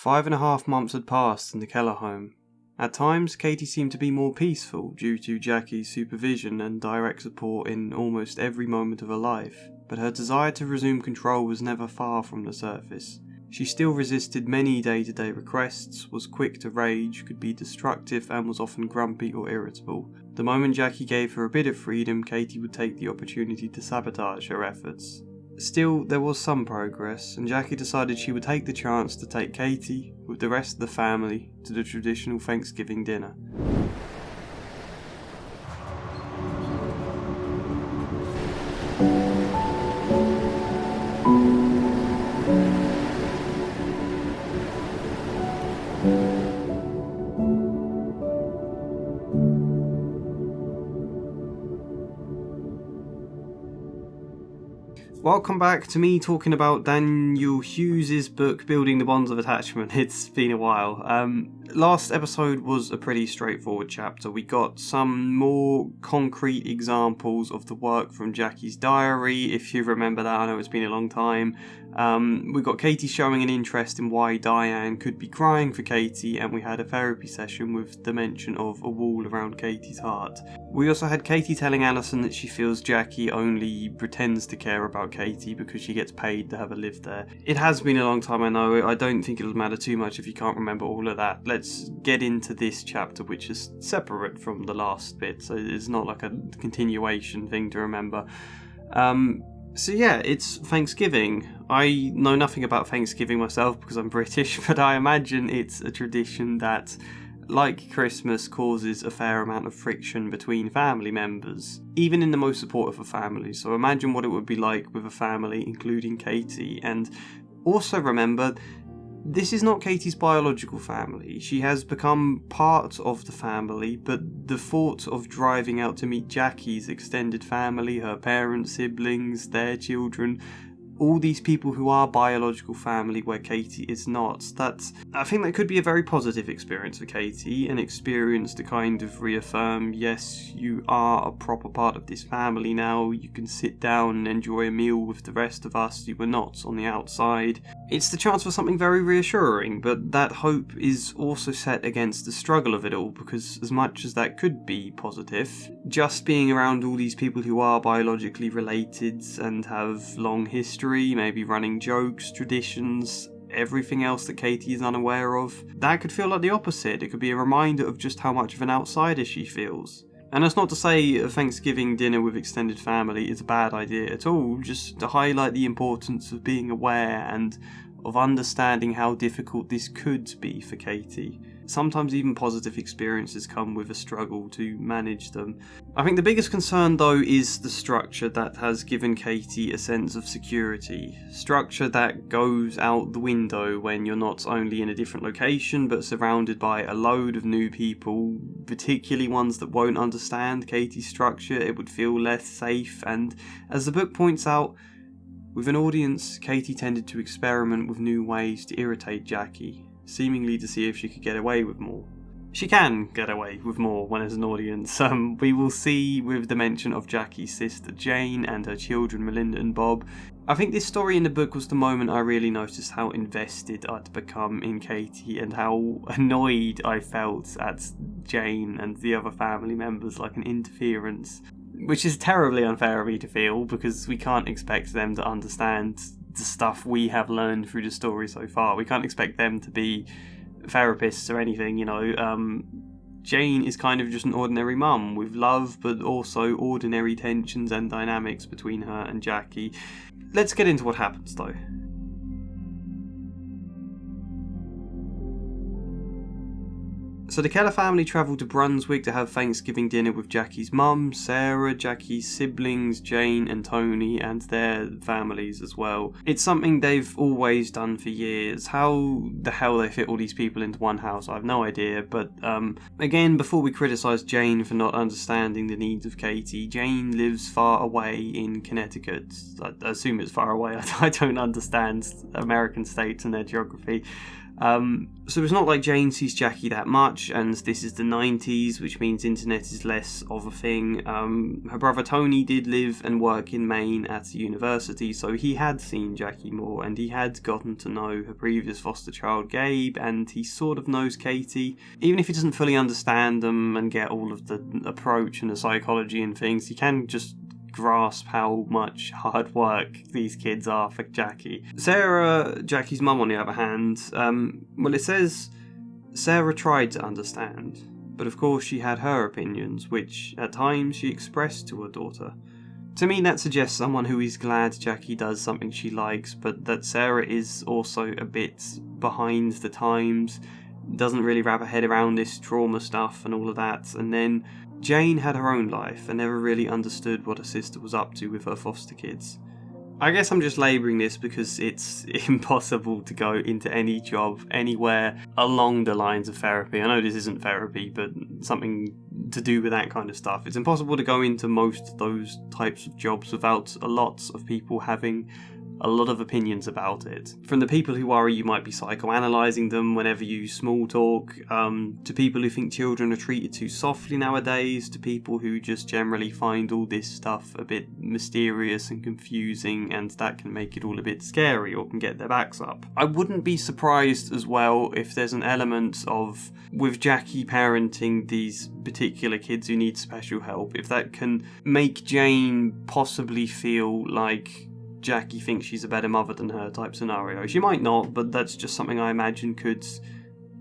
5.5 months had passed in the Keller home. At times, Katie seemed to be more peaceful due to Jackie's supervision and direct support in almost every moment of her life, but her desire to resume control was never far from the surface. She still resisted many day-to-day requests, was quick to rage, could be destructive, and was often grumpy or irritable. The moment Jackie gave her a bit of freedom, Katie would take the opportunity to sabotage her efforts. Still, there was some progress, and Jackie decided she would take the chance to take Katie, with the rest of the family, to the traditional Thanksgiving dinner. Welcome back to me talking about Daniel Hughes' book, Building the Bonds of Attachment. It's been a while. Last episode was a pretty straightforward chapter. We got some more concrete examples of the work from Jackie's diary, if you remember that. I know it's been a long time. We got Katie showing an interest in why Diane could be crying for Katie, and we had a therapy session with the mention of a wall around Katie's heart. We also had Katie telling Allison that she feels Jackie only pretends to care about Katie because she gets paid to have her live there. It has been a long time, I know. I don't think it'll matter too much if you can't remember all of that. Let's get into this chapter, which is separate from the last bit, so it's not like a continuation thing to remember. So yeah, it's Thanksgiving. I know nothing about Thanksgiving myself because I'm British, but I imagine it's a tradition that, like Christmas, causes a fair amount of friction between family members, even in the most supportive of families. So imagine what it would be like with a family, including Katie. And also remember, this is not Katie's biological family. She has become part of the family, but the thought of driving out to meet Jackie's extended family, her parents, siblings, their children, all these people who are biological family where Katie is not, I think that could be a very positive experience for Katie, an experience to kind of reaffirm, yes, you are a proper part of this family now, you can sit down and enjoy a meal with the rest of us, you were not on the outside. It's the chance for something very reassuring, but that hope is also set against the struggle of it all, because as much as that could be positive, just being around all these people who are biologically related and have long history, maybe running jokes, traditions, everything else that Katie is unaware of, that could feel like the opposite. It could be a reminder of just how much of an outsider she feels. And that's not to say a Thanksgiving dinner with extended family is a bad idea at all, just to highlight the importance of being aware and of understanding how difficult this could be for Katie. Sometimes even positive experiences come with a struggle to manage them. I think the biggest concern though is the structure that has given Katie a sense of security. Structure that goes out the window when you're not only in a different location but surrounded by a load of new people, particularly ones that won't understand Katie's structure. It would feel less safe, and as the book points out, with an audience, Katie tended to experiment with new ways to irritate Jackie, seemingly to see if she could get away with more. She can get away with more when there's an audience. We will see with the mention of Jackie's sister Jane and her children Melinda and Bob. I think this story in the book was the moment I really noticed how invested I'd become in Katie and how annoyed I felt at Jane and the other family members, like an interference. Which is terribly unfair of me to feel, because we can't expect them to understand the stuff we have learned through the story so far. We can't expect them to be therapists or anything, you know. Jane is kind of just an ordinary mum with love, but also ordinary tensions and dynamics between her and Jackie. Let's get into what happens though. So the Keller family travelled to Brunswick to have Thanksgiving dinner with Jackie's mum, Sarah, Jackie's siblings, Jane and Tony, and their families as well. It's something they've always done for years. How the hell they fit all these people into one house, I have no idea. But again, before we criticise Jane for not understanding the needs of Katie, Jane lives far away in Connecticut. I assume it's far away. I don't understand American states and their geography. So it's not like Jane sees Jackie that much. large, and this is the 90s, which means internet is less of a thing. Her brother Tony did live and work in Maine at the university, so he had seen Jackie more, and he had gotten to know her previous foster child Gabe, and he sort of knows Katie. Even if he doesn't fully understand them and get all of the approach and the psychology and things, he can just grasp how much hard work these kids are for Jackie. Sarah, Jackie's mum, on the other hand, well, it says Sarah tried to understand, but of course she had her opinions, which at times she expressed to her daughter. To me, that suggests someone who is glad Jackie does something she likes, but that Sarah is also a bit behind the times, doesn't really wrap her head around this trauma stuff and all of that. And then Jane had her own life and never really understood what her sister was up to with her foster kids. I guess I'm just labouring this because it's impossible to go into any job anywhere along the lines of therapy. I know this isn't therapy, but something to do with that kind of stuff. It's impossible to go into most of those types of jobs without a lot of people having a lot of opinions about it. From the people who worry you might be psychoanalyzing them whenever you small talk, to people who think children are treated too softly nowadays, to people who just generally find all this stuff a bit mysterious and confusing, and that can make it all a bit scary or can get their backs up. I wouldn't be surprised as well if there's an element of, with Jackie parenting these particular kids who need special help, if that can make Jane possibly feel like Jackie thinks she's a better mother than her type scenario. She might not, but that's just something I imagine could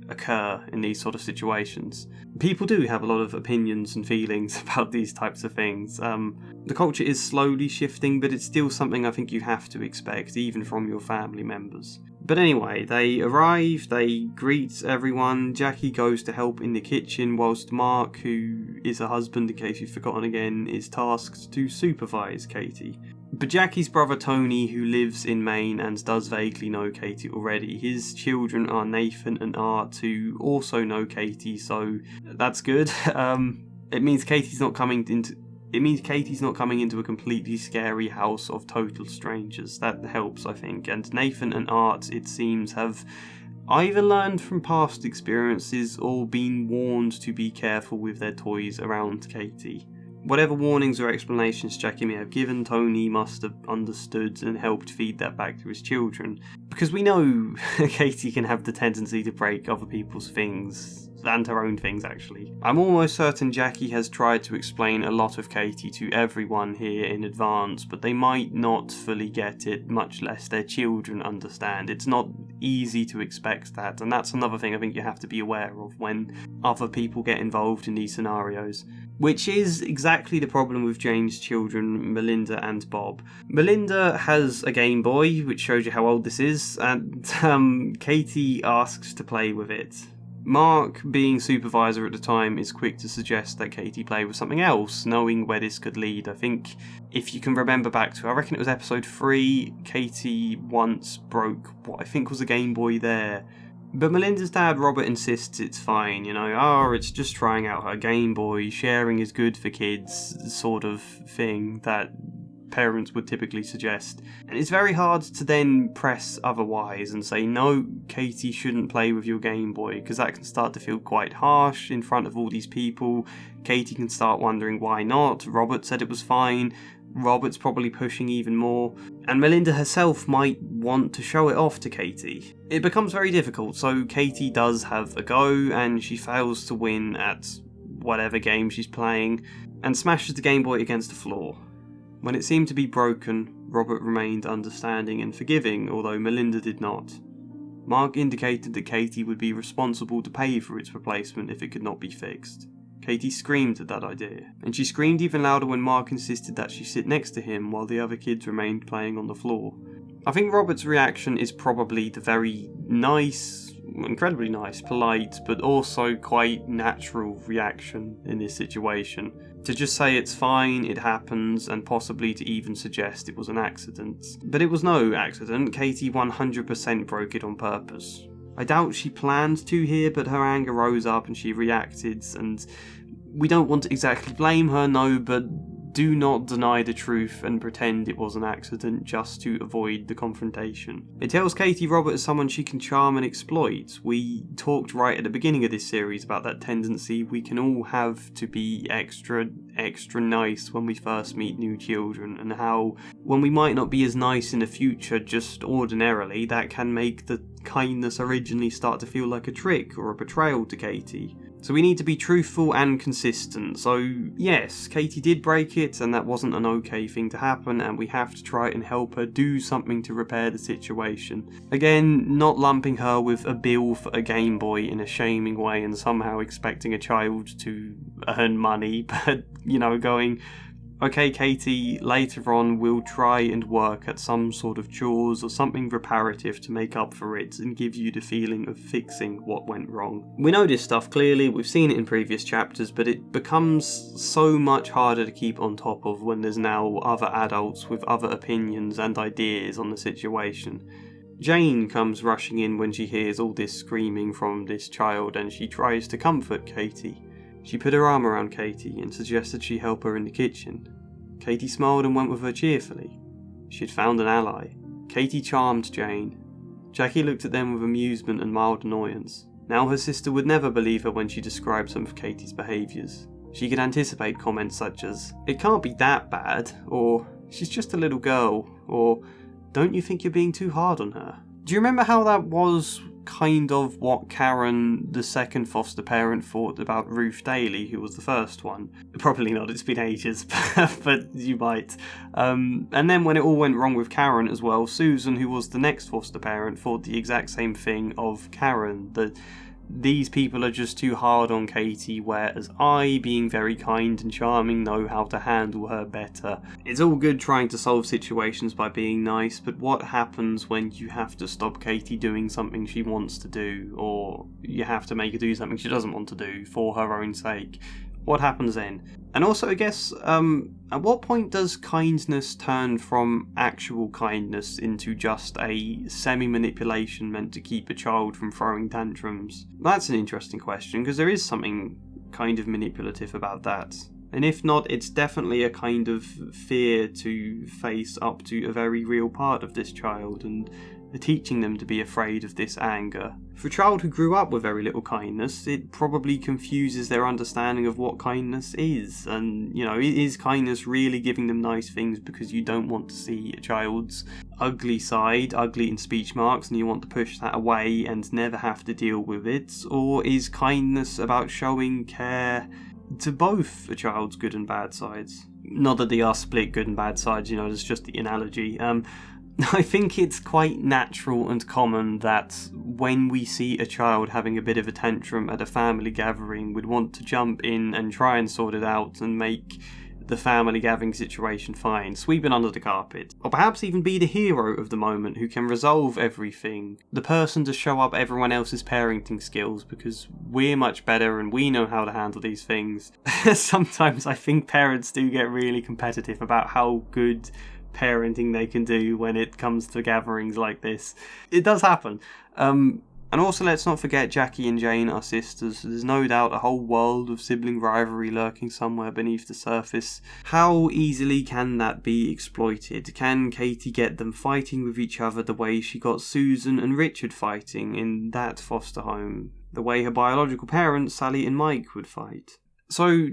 occur in these sort of situations. People do have a lot of opinions and feelings about these types of things. The culture is slowly shifting, but it's still something I think you have to expect, even from your family members. But anyway, they arrive, they greet everyone. Jackie goes to help in the kitchen, whilst Mark, who is her husband in case you've forgotten again, is tasked to supervise Katie. But Jackie's brother Tony, who lives in Maine and does vaguely know Katie already, his children are Nathan and Art, who also know Katie, so that's good. It means Katie's not coming into a completely scary house of total strangers. That helps, I think. And Nathan and Art, it seems, have either learned from past experiences or been warned to be careful with their toys around Katie. Whatever warnings or explanations Jackie may have given, Tony must have understood and helped feed that back to his children. Because we know Katie can have the tendency to break other people's things, and her own things actually. I'm almost certain Jackie has tried to explain a lot of Katie to everyone here in advance, but they might not fully get it, much less their children understand. It's not easy to expect that, and that's another thing I think you have to be aware of when other people get involved in these scenarios. Which is exactly the problem with Jane's children, Melinda and Bob. Melinda has a Game Boy, which shows you how old this is, and Katie asks to play with it. Mark, being supervisor at the time, is quick to suggest that Katie play with something else, knowing where this could lead. I think, if you can remember back to, I reckon it was episode 3, Katie once broke what I think was a Game Boy there. But Melinda's dad, Robert, insists it's fine, it's just trying out her Game Boy, sharing is good for kids, sort of thing that parents would typically suggest. And it's very hard to then press otherwise and say, no, Katie shouldn't play with your Game Boy, because that can start to feel quite harsh in front of all these people. Katie can start wondering why not. Robert said it was fine. Robert's probably pushing even more, and Melinda herself might want to show it off to Katie. It becomes very difficult, so Katie does have a go, and she fails to win at whatever game she's playing, and smashes the Game Boy against the floor. When it seemed to be broken, Robert remained understanding and forgiving, although Melinda did not. Mark indicated that Katie would be responsible to pay for its replacement if it could not be fixed. Katie screamed at that idea, and she screamed even louder when Mark insisted that she sit next to him while the other kids remained playing on the floor. I think Robert's reaction is probably the very nice, incredibly nice, polite, but also quite natural reaction in this situation. To just say it's fine, it happens, and possibly to even suggest it was an accident. But it was no accident. Katie 100% broke it on purpose. I doubt she planned to here, but her anger rose up and she reacted, and we don't want to exactly blame her, no, but do not deny the truth and pretend it was an accident just to avoid the confrontation. It tells Katie Robert is someone she can charm and exploit. We talked right at the beginning of this series about that tendency we can all have to be extra nice when we first meet new children, and how when we might not be as nice in the future just ordinarily, that can make the kindness originally start to feel like a trick or a betrayal to Katie. So we need to be truthful and consistent. So yes, Katie did break it, and that wasn't an okay thing to happen, and we have to try and help her do something to repair the situation. Again, not lumping her with a bill for a Game Boy in a shaming way and somehow expecting a child to earn money, but, going, okay, Katie, later on we'll try and work at some sort of chores or something reparative to make up for it and give you the feeling of fixing what went wrong. We know this stuff clearly, we've seen it in previous chapters, but it becomes so much harder to keep on top of when there's now other adults with other opinions and ideas on the situation. Jane comes rushing in when she hears all this screaming from this child, and she tries to comfort Katie. She put her arm around Katie and suggested she help her in the kitchen. Katie smiled and went with her cheerfully. She had found an ally. Katie charmed Jane. Jackie looked at them with amusement and mild annoyance. Now her sister would never believe her when she described some of Katie's behaviours. She could anticipate comments such as, "It can't be that bad," or "She's just a little girl," or "Don't you think you're being too hard on her?" Do you remember how that was kind of what Karen, the second foster parent, thought about Ruth Daly, who was the first one? Probably not, it's been ages, but you might. And then when it all went wrong with Karen as well, Susan, who was the next foster parent, thought the exact same thing of Karen, that these people are just too hard on Katie, whereas I, being very kind and charming, know how to handle her better. It's all good trying to solve situations by being nice, but what happens when you have to stop Katie doing something she wants to do, or you have to make her do something she doesn't want to do for her own sake? What happens then? And also, I guess, at what point does kindness turn from actual kindness into just a semi-manipulation meant to keep a child from throwing tantrums? That's an interesting question, because there is something kind of manipulative about that. And if not, it's definitely a kind of fear to face up to a very real part of this child, and teaching them to be afraid of this anger. For a child who grew up with very little kindness, it probably confuses their understanding of what kindness is. And, is kindness really giving them nice things because you don't want to see a child's ugly side, ugly in speech marks, and you want to push that away and never have to deal with it? Or is kindness about showing care to both a child's good and bad sides? Not that they are split good and bad sides, it's just the analogy. I think it's quite natural and common that when we see a child having a bit of a tantrum at a family gathering, we'd want to jump in and try and sort it out and make the family gathering situation fine, sweep it under the carpet, or perhaps even be the hero of the moment who can resolve everything, the person to show up everyone else's parenting skills because we're much better and we know how to handle these things. Sometimes I think parents do get really competitive about how good parenting they can do when it comes to gatherings like this. It does happen. And also, let's not forget Jackie and Jane are sisters. There's no doubt a whole world of sibling rivalry lurking somewhere beneath the surface. How easily can that be exploited? Can Katie get them fighting with each other the way she got Susan and Richard fighting in that foster home? The way her biological parents, Sally and Mike, would fight? So,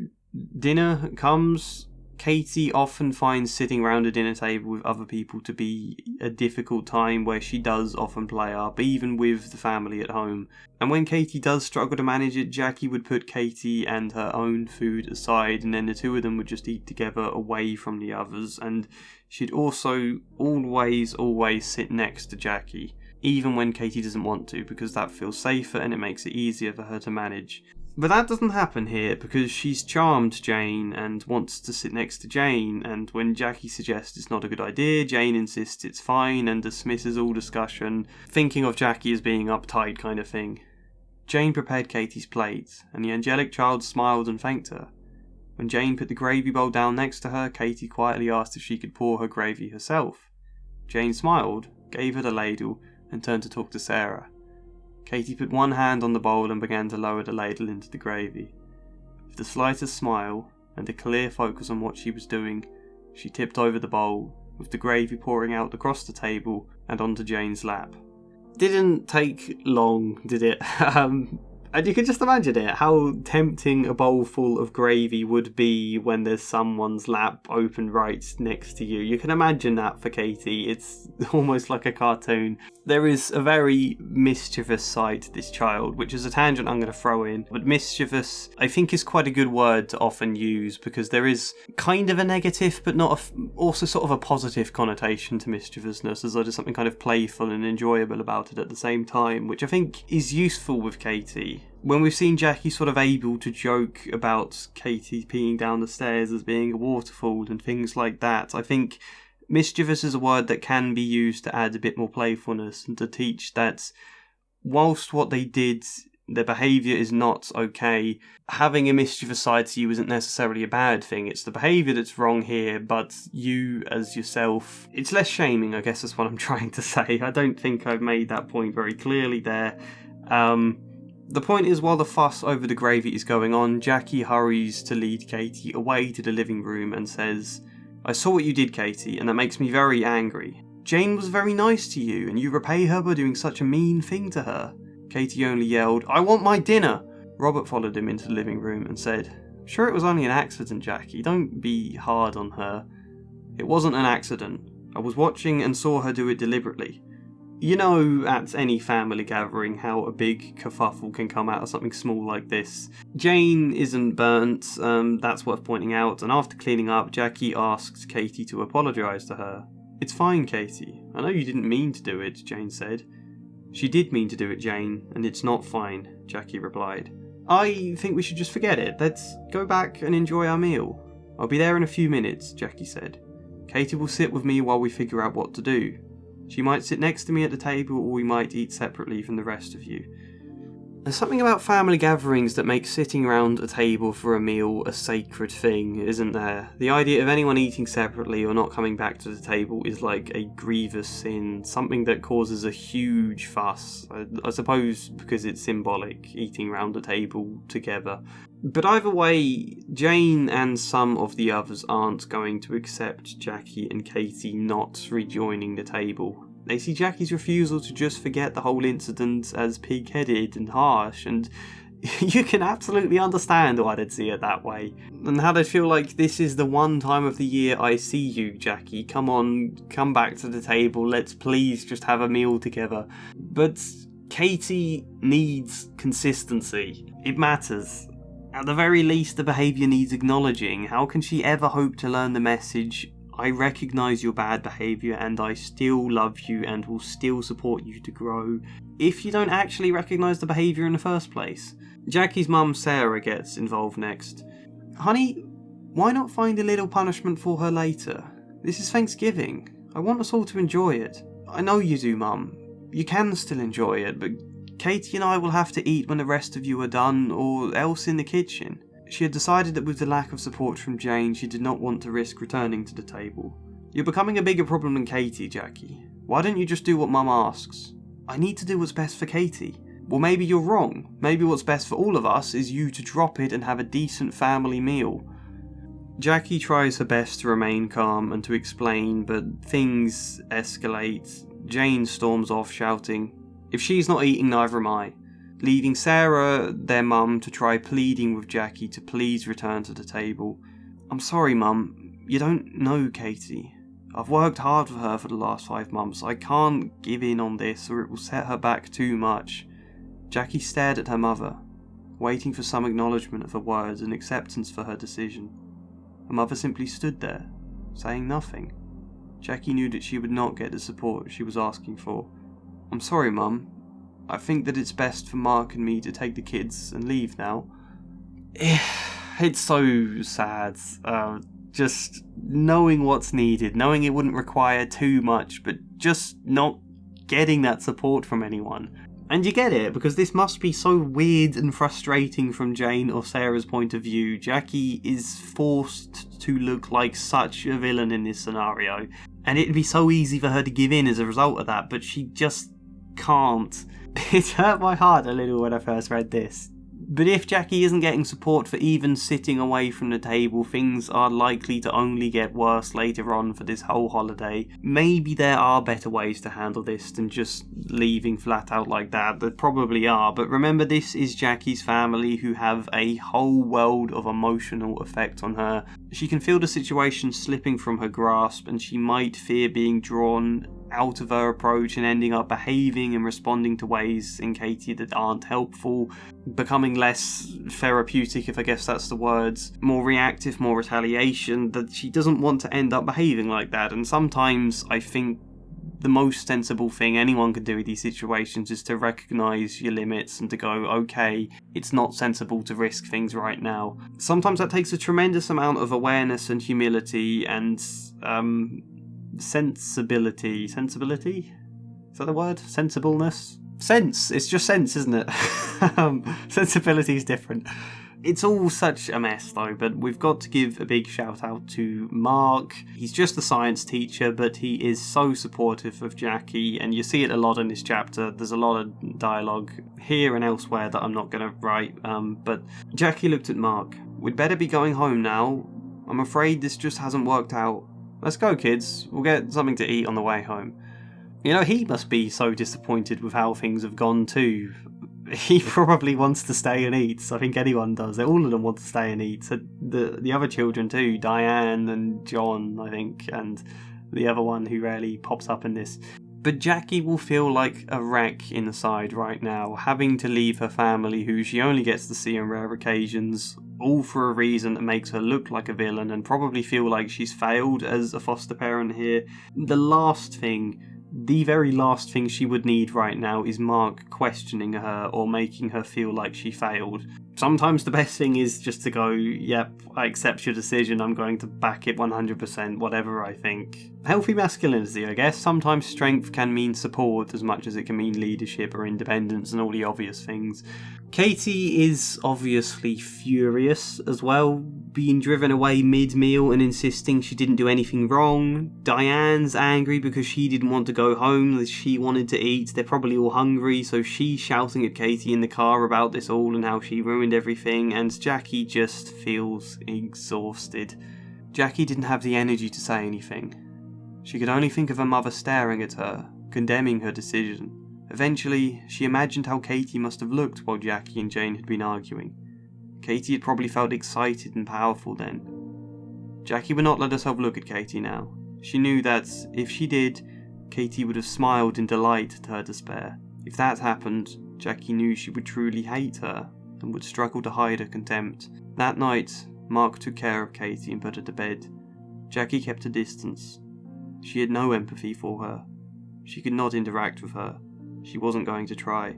dinner comes. Katie often finds sitting around a dinner table with other people to be a difficult time where she does often play up, even with the family at home. And when Katie does struggle to manage it, Jackie would put Katie and her own food aside, and then the two of them would just eat together away from the others. And she'd also always sit next to Jackie, even when Katie doesn't want to, because that feels safer and it makes it easier for her to manage. But that doesn't happen here, because she's charmed Jane and wants to sit next to Jane, and when Jackie suggests it's not a good idea, Jane insists it's fine and dismisses all discussion, thinking of Jackie as being uptight kind of thing. Jane prepared Katie's plate, and the angelic child smiled and thanked her. When Jane put the gravy bowl down next to her, Katie quietly asked if she could pour her gravy herself. Jane smiled, gave her the ladle, and turned to talk to Sarah. Katie put one hand on the bowl and began to lower the ladle into the gravy. With the slightest smile, and a clear focus on what she was doing, she tipped over the bowl, with the gravy pouring out across the table and onto Jane's lap. Didn't take long, did it? And you can just imagine it, how tempting a bowl full of gravy would be when there's someone's lap open right next to you. You can imagine that for Katie. It's almost like a cartoon. There is a very mischievous side to this child, which is a tangent I'm going to throw in. But mischievous, I think, is quite a good word to often use, because there is kind of a negative, but not also sort of a positive connotation to mischievousness, as though there's something kind of playful and enjoyable about it at the same time, which I think is useful with Katie. When we've seen Jackie sort of able to joke about Katie peeing down the stairs as being a waterfall and things like that, I think mischievous is a word that can be used to add a bit more playfulness and to teach that whilst what they did, their behaviour is not okay, having a mischievous side to you isn't necessarily a bad thing. It's the behaviour that's wrong here, but you as yourself, it's less shaming, I guess is what I'm trying to say. I don't think I've made that point very clearly there. The point is, while the fuss over the gravy is going on, Jackie hurries to lead Katie away to the living room and says, "I saw what you did, Katie, and that makes me very angry. Jane was very nice to you, and you repay her by doing such a mean thing to her." Katie only yelled, "I want my dinner!" Robert followed him into the living room and said, "I'm sure it was only an accident, Jackie. Don't be hard on her." "It wasn't an accident. I was watching and saw her do it deliberately." You know, at any family gathering, how a big kerfuffle can come out of something small like this. Jane isn't burnt, that's worth pointing out, and after cleaning up, Jackie asked Katie to apologise to her. "It's fine, Katie. I know you didn't mean to do it," Jane said. "She did mean to do it, Jane, and it's not fine," Jackie replied. "I think we should just forget it. Let's go back and enjoy our meal." "I'll be there in a few minutes," Jackie said. "Katie will sit with me while we figure out what to do. She might sit next to me at the table, or we might eat separately from the rest of you." There's something about family gatherings that makes sitting around a table for a meal a sacred thing, isn't there? The idea of anyone eating separately or not coming back to the table is like a grievous sin, something that causes a huge fuss. I suppose because it's symbolic, eating round the table together. But either way, Jane and some of the others aren't going to accept Jackie and Katie not rejoining the table. They see Jackie's refusal to just forget the whole incident as pig-headed and harsh, and you can absolutely understand why they'd see it that way. And how they'd feel like, this is the one time of the year I see you, Jackie. Come on, come back to the table, let's please just have a meal together. But Katie needs consistency. It matters. At the very least, the behaviour needs acknowledging. How can she ever hope to learn the message, "I recognise your bad behaviour and I still love you and will still support you to grow," if you don't actually recognise the behaviour in the first place? Jackie's mum, Sarah, gets involved next. "Honey, why not find a little punishment for her later? This is Thanksgiving. I want us all to enjoy it." "I know you do, Mum. You can still enjoy it, but Katie and I will have to eat when the rest of you are done, or else in the kitchen." She had decided that with the lack of support from Jane, she did not want to risk returning to the table. "You're becoming a bigger problem than Katie, Jackie. Why don't you just do what Mum asks?" "I need to do what's best for Katie." "Well, maybe you're wrong. Maybe what's best for all of us is you to drop it and have a decent family meal." Jackie tries her best to remain calm and to explain, but things escalate. Jane storms off shouting, "If she's not eating, neither am I," leaving Sarah, their mum, to try pleading with Jackie to please return to the table. "I'm sorry, Mum. You don't know Katie. I've worked hard for her for the last 5 months. I can't give in on this or it will set her back too much." Jackie stared at her mother, waiting for some acknowledgement of her words and acceptance for her decision. Her mother simply stood there, saying nothing. Jackie knew that she would not get the support she was asking for. "I'm sorry, Mum. I think that it's best for Mark and me to take the kids and leave now." It's so sad. Just knowing what's needed, knowing it wouldn't require too much, but just not getting that support from anyone. And you get it, because this must be so weird and frustrating from Jane or Sarah's point of view. Jackie is forced to look like such a villain in this scenario, and it'd be so easy for her to give in as a result of that, but she just can't. It hurt my heart a little when I first read this. But if Jackie isn't getting support for even sitting away from the table, things are likely to only get worse later on for this whole holiday. Maybe there are better ways to handle this than just leaving flat out like that. There probably are, but remember, this is Jackie's family who have a whole world of emotional effect on her. She can feel the situation slipping from her grasp, and she might fear being drawn out of her approach and ending up behaving and responding to ways in Katie that aren't helpful, becoming less therapeutic, if I guess that's the words, more reactive, more retaliation, that she doesn't want to end up behaving like that. And sometimes I think the most sensible thing anyone can do in these situations is to recognise your limits and to go, okay, it's not sensible to risk things right now. Sometimes that takes a tremendous amount of awareness and humility and sensibility? Is that the word? Sensibleness? Sense! It's just sense, isn't it? Sensibility is different. It's all such a mess though, but we've got to give a big shout out to Mark. He's just the science teacher, but he is so supportive of Jackie, and you see it a lot in this chapter. There's a lot of dialogue here and elsewhere that I'm not going to write, but Jackie looked at Mark. We'd better be going home now. I'm afraid this just hasn't worked out. Let's go, kids. We'll get something to eat on the way home. You know, he must be so disappointed with how things have gone too. He probably wants to stay and eat. I think anyone does. All of them want to stay and eat. So the other children too, Diane and John, I think, and the other one who rarely pops up in this. But Jackie will feel like a wreck inside right now, having to leave her family who she only gets to see on rare occasions, all for a reason that makes her look like a villain and probably feel like she's failed as a foster parent here. The very last thing she would need right now is Mark questioning her or making her feel like she failed. Sometimes the best thing is just to go, yep, I accept your decision, I'm going to back it 100%, whatever I think. Healthy masculinity, I guess. Sometimes strength can mean support as much as it can mean leadership or independence and all the obvious things. Katie is obviously furious as well, being driven away mid-meal and insisting she didn't do anything wrong. Diane's angry because she didn't want to go home, that she wanted to eat. They're probably all hungry, so she's shouting at Katie in the car about this all and how she ruined everything, and Jackie just feels exhausted. Jackie didn't have the energy to say anything. She could only think of her mother staring at her, condemning her decision. Eventually, she imagined how Katie must have looked while Jackie and Jane had been arguing. Katie had probably felt excited and powerful then. Jackie would not let herself look at Katie now. She knew that, if she did, Katie would have smiled in delight at her despair. If that happened, Jackie knew she would truly hate her and would struggle to hide her contempt. That night, Mark took care of Katie and put her to bed. Jackie kept a distance. She had no empathy for her. She could not interact with her. She wasn't going to try.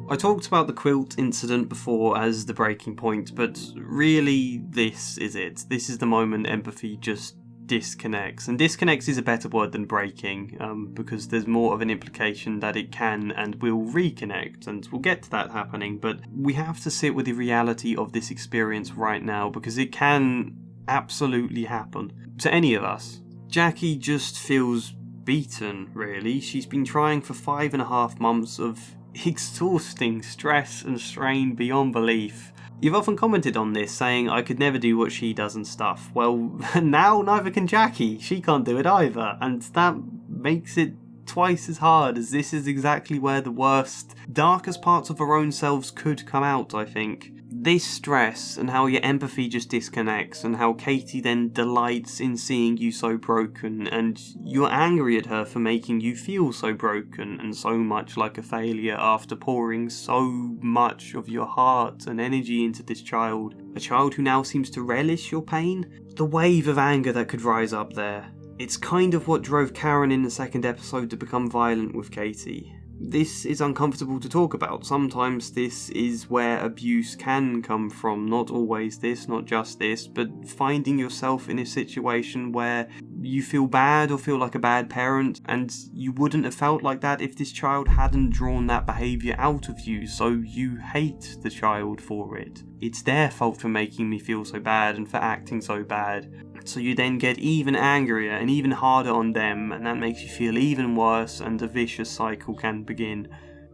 I talked about the quilt incident before as the breaking point, but really this is it. This is the moment empathy just disconnects. And disconnects is a better word than breaking, because there's more of an implication that it can and will reconnect, and we'll get to that happening, but we have to sit with the reality of this experience right now, because it can absolutely happen to any of us. Jackie just feels beaten, really. She's been trying for 5.5 months of exhausting stress and strain beyond belief. You've often commented on this, saying I could never do what she does and stuff. Well, now neither can Jackie. She can't do it either, and that makes it twice as hard, as this is exactly where the worst, darkest parts of our own selves could come out, I think. This stress and how your empathy just disconnects, and how Katie then delights in seeing you so broken, and you're angry at her for making you feel so broken and so much like a failure after pouring so much of your heart and energy into this child. A child who now seems to relish your pain. The wave of anger that could rise up there. It's kind of what drove Karen in the second episode to become violent with Katie. This is uncomfortable to talk about. Sometimes this is where abuse can come from. Not always this, not just this, but finding yourself in a situation where you feel bad or feel like a bad parent, and you wouldn't have felt like that if this child hadn't drawn that behaviour out of you, so you hate the child for it. It's their fault for making me feel so bad and for acting so bad. So you then get even angrier and even harder on them, and that makes you feel even worse, and a vicious cycle can begin.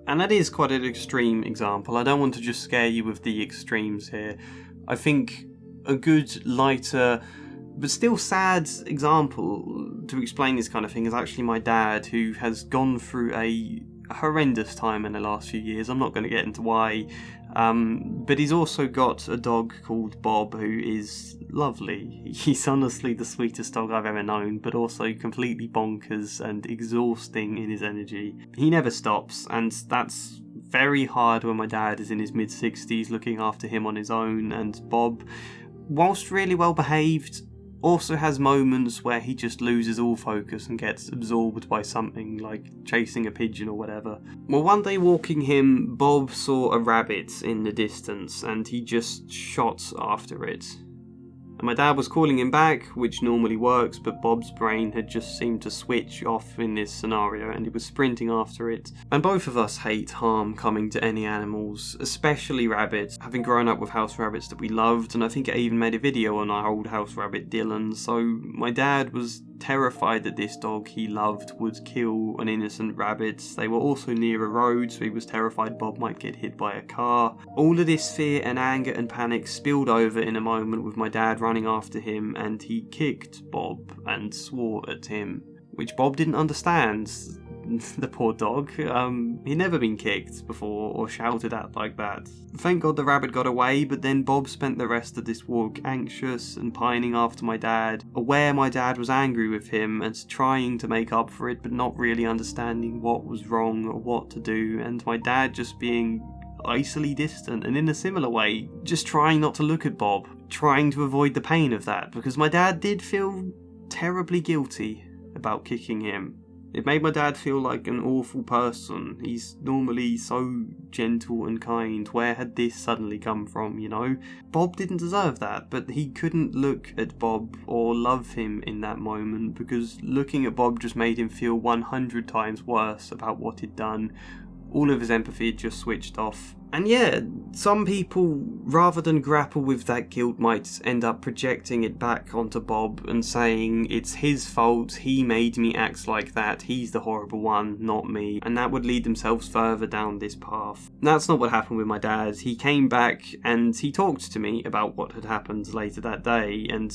And that is quite an extreme example. I don't want to just scare you with the extremes here. I think a good, lighter, but still sad example to explain this kind of thing is actually my dad, who has gone through a horrendous time in the last few years. I'm not going to get into why, but he's also got a dog called Bob, who is lovely. He's honestly the sweetest dog I've ever known, but also completely bonkers and exhausting in his energy. He never stops, and that's very hard when my dad is in his mid-60s looking after him on his own. And Bob, whilst really well behaved, also has moments where he just loses all focus and gets absorbed by something, like chasing a pigeon or whatever. Well, one day walking him, Bob saw a rabbit in the distance and he just shot after it. And my dad was calling him back, which normally works, but Bob's brain had just seemed to switch off in this scenario and he was sprinting after it. And both of us hate harm coming to any animals, especially rabbits, having grown up with house rabbits that we loved, and I think I even made a video on our old house rabbit Dylan, so my dad was terrified that this dog he loved would kill an innocent rabbit. They were also near a road, so he was terrified Bob might get hit by a car. All of this fear and anger and panic spilled over in a moment with my dad running after him, and he kicked Bob and swore at him, which Bob didn't understand. The poor dog. He'd never been kicked before or shouted at like that. Thank God the rabbit got away, but then Bob spent the rest of this walk anxious and pining after my dad, aware my dad was angry with him and trying to make up for it, but not really understanding what was wrong or what to do, and my dad just being icily distant and in a similar way, just trying not to look at Bob, trying to avoid the pain of that, because my dad did feel terribly guilty about kicking him. It made my dad feel like an awful person. He's normally so gentle and kind. Where had this suddenly come from, you know? Bob didn't deserve that, but he couldn't look at Bob or love him in that moment, because looking at Bob just made him feel 100 times worse about what he'd done. All of his empathy had just switched off. And yeah, some people, rather than grapple with that guilt, might end up projecting it back onto Bob and saying it's his fault, he made me act like that, he's the horrible one, not me, and that would lead themselves further down this path. That's not what happened with my dad. He came back and he talked to me about what had happened later that day, and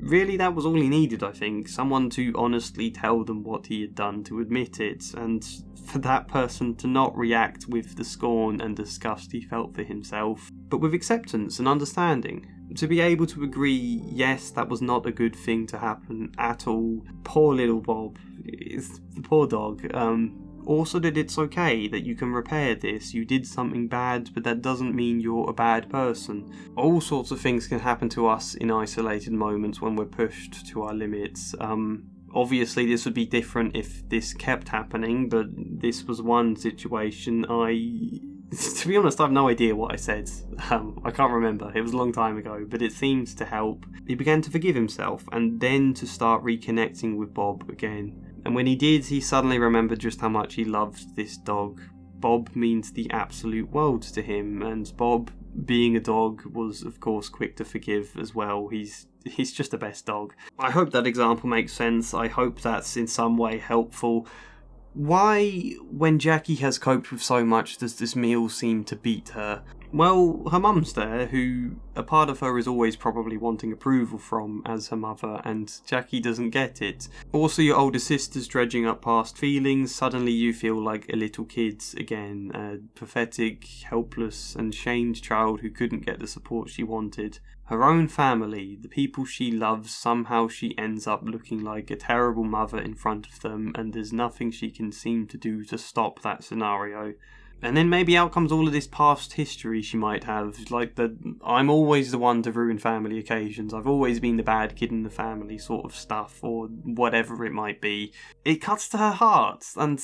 really that was all he needed, I think. Someone to honestly tell them what he had done, to admit it, and for that person to not react with the scorn and disgust he felt for himself, but with acceptance and understanding. To be able to agree, yes, that was not a good thing to happen at all. Poor little Bob, the poor dog. Also that it's okay, that you can repair this, you did something bad, but that doesn't mean you're a bad person. All sorts of things can happen to us in isolated moments when we're pushed to our limits. Obviously this would be different if this kept happening, but this was one situation. To be honest, I have no idea what I said. I can't remember. It was a long time ago, but it seems to help. He began to forgive himself and then to start reconnecting with Bob again. And when he did, he suddenly remembered just how much he loved this dog. Bob means the absolute world to him, and Bob, being a dog, was of course quick to forgive as well. He's just the best dog. I hope that example makes sense. I hope that's in some way helpful. Why, when Jackie has coped with so much, does this meal seem to beat her? Well, her mum's there, who a part of her is always probably wanting approval from as her mother, and Jackie doesn't get it. Also, your older sister's dredging up past feelings. Suddenly you feel like a little kid again, a pathetic, helpless and shamed child who couldn't get the support she wanted. Her own family, the people she loves, somehow she ends up looking like a terrible mother in front of them, and there's nothing she can seem to do to stop that scenario. And then maybe out comes all of this past history she might have, like the I'm always the one to ruin family occasions, I've always been the bad kid in the family sort of stuff, or whatever it might be. It cuts to her heart, and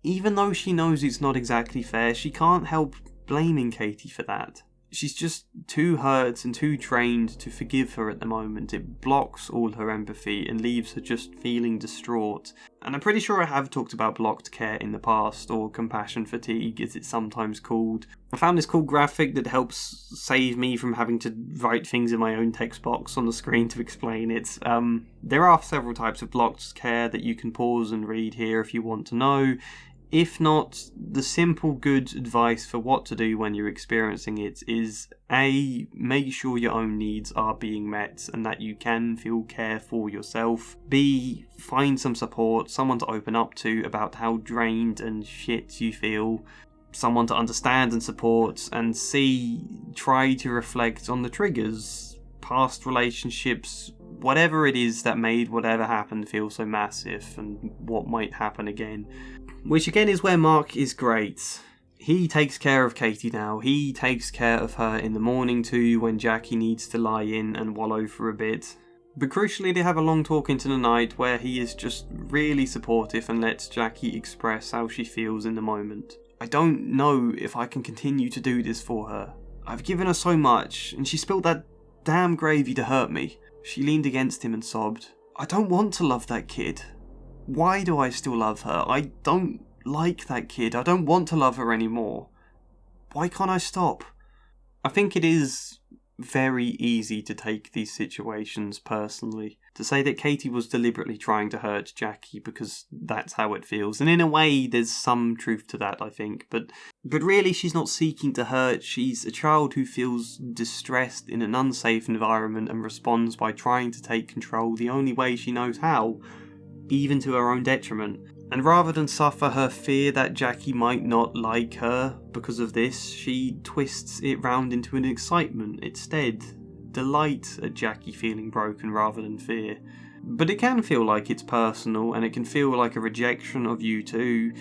even though she knows it's not exactly fair, she can't help blaming Katie for that. she's just too hurt and too drained to forgive her at the moment. It blocks all her empathy and leaves her just feeling distraught. And I'm pretty sure I have talked about blocked care in the past, or compassion fatigue as it's sometimes called. I found this cool graphic that helps save me from having to write things in my own text box on the screen to explain it. There are several types of blocked care that you can pause and read here if you want to know. If not, the simple good advice for what to do when you're experiencing it is A, make sure your own needs are being met and that you can feel care for yourself. B, find some support, someone to open up to about how drained and shit you feel, someone to understand and support. And C, try to reflect on the triggers, past relationships, whatever it is that made whatever happened feel so massive and what might happen again. Which again is where Mark is great. He takes care of Katie now. He takes care of her in the morning too when Jackie needs to lie in and wallow for a bit. But crucially they have a long talk into the night where he is just really supportive and lets Jackie express how she feels in the moment. I don't know if I can continue to do this for her. I've given her so much and she spilled that damn gravy to hurt me. She leaned against him and sobbed. I don't want to love that kid. Why do I still love her? I don't like that kid. I don't want to love her anymore. Why can't I stop? I think it is very easy to take these situations personally. To say that Katie was deliberately trying to hurt Jackie because that's how it feels. And in a way, there's some truth to that, I think. But really, she's not seeking to hurt. She's a child who feels distressed in an unsafe environment and responds by trying to take control the only way she knows how, even to her own detriment. And rather than suffer her fear that Jackie might not like her because of this, she twists it round into an excitement instead. Delight at Jackie feeling broken rather than fear. But it can feel like it's personal, and it can feel like a rejection of you too,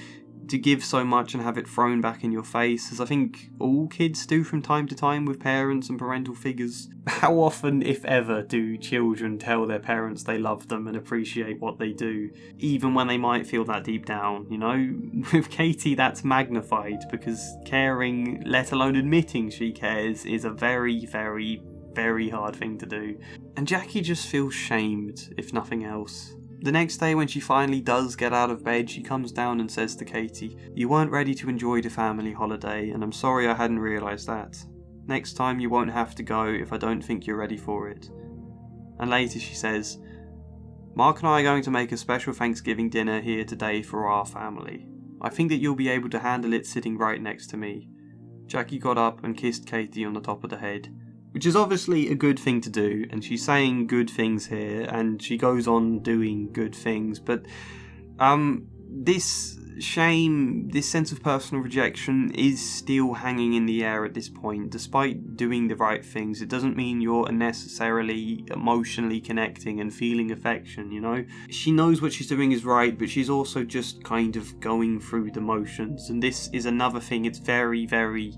to give so much and have it thrown back in your face, as I think all kids do from time to time with parents and parental figures. How often, if ever, do children tell their parents they love them and appreciate what they do, even when they might feel that deep down, you know? With Katie, that's magnified, because caring, let alone admitting she cares, is a very, very, very hard thing to do. And Jackie just feels shamed, if nothing else. The next day when she finally does get out of bed, she comes down and says to Katie, "You weren't ready to enjoy the family holiday, and I'm sorry I hadn't realised that. Next time you won't have to go if I don't think you're ready for it." And later she says, "Mark and I are going to make a special Thanksgiving dinner here today for our family. I think that you'll be able to handle it sitting right next to me." Jackie got up and kissed Katie on the top of the head. Which is obviously a good thing to do, and she's saying good things here, and she goes on doing good things, but this shame, this sense of personal rejection is still hanging in the air at this point. Despite doing the right things, it doesn't mean you're necessarily emotionally connecting and feeling affection, you know? She knows what she's doing is right, but she's also just kind of going through the motions, and this is another thing. It's very, very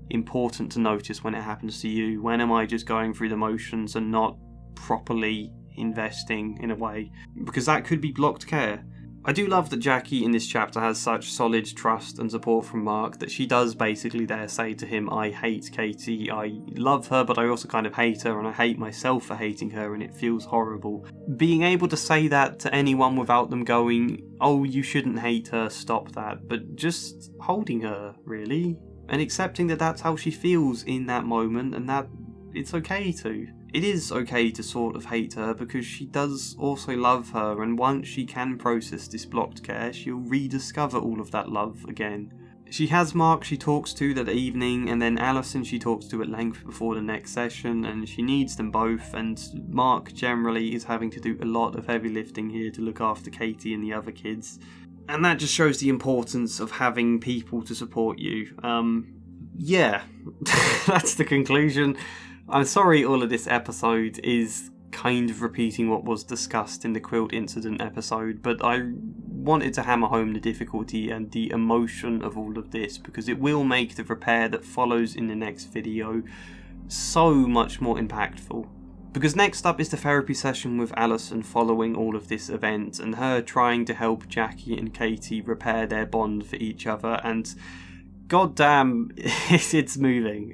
important to notice when it happens to you. When am I just going through the motions and not properly investing in a way? Because that could be blocked care. I do love that Jackie in this chapter has such solid trust and support from Mark that she does basically there say to him, "I hate Katie, I love her, but I also kind of hate her, and I hate myself for hating her, and it feels horrible." Being able to say that to anyone without them going, "Oh, you shouldn't hate her, stop that," but just holding her, really. And accepting that that's how she feels in that moment, and that it's okay to. It is okay to sort of hate her, because she does also love her, and once she can process this blocked care, she'll rediscover all of that love again. She has Mark she talks to that evening, and then Allison she talks to at length before the next session, and she needs them both, and Mark generally is having to do a lot of heavy lifting here to look after Katie and the other kids. And that just shows the importance of having people to support you. Yeah, that's the conclusion. I'm sorry all of this episode is kind of repeating what was discussed in the quilt incident episode, but I wanted to hammer home the difficulty and the emotion of all of this, because it will make the repair that follows in the next video so much more impactful. Because next up is the therapy session with Allison following all of this event, and her trying to help Jackie and Katie repair their bond for each other, and goddamn, it's moving.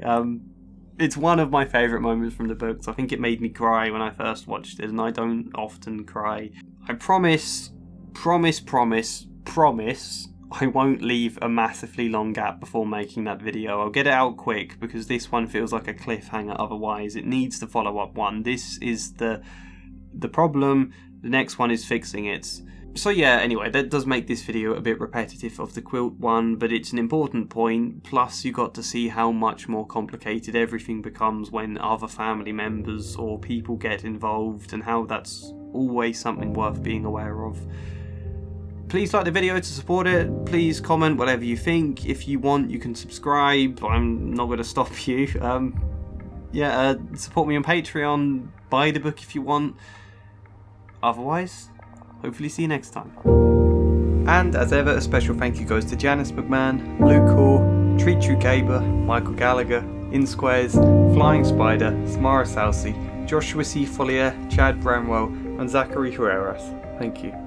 It's one of my favourite moments from the books. I think it made me cry when I first watched it, and I don't often cry. I promise, I won't leave a massively long gap before making that video. I'll get it out quick because this one feels like a cliffhanger otherwise. It needs to follow up one. This is the problem. The next one is fixing it. So yeah, anyway, that does make this video a bit repetitive of the quilt one, but it's an important point. Plus, you got to see how much more complicated everything becomes when other family members or people get involved, and how that's always something worth being aware of. Please like the video to support it. Please comment whatever you think. If you want, you can subscribe. I'm not going to stop you. Support me on Patreon. Buy the book if you want. Otherwise, hopefully see you next time. And as ever, a special thank you goes to Janice McMahon, Luke Hoare, Treachu Gaber, Michael Gallagher, InSquares, Flying Spider, Samara Salsi, Joshua C. Follier, Chad Bramwell, and Zachary Herreras. Thank you.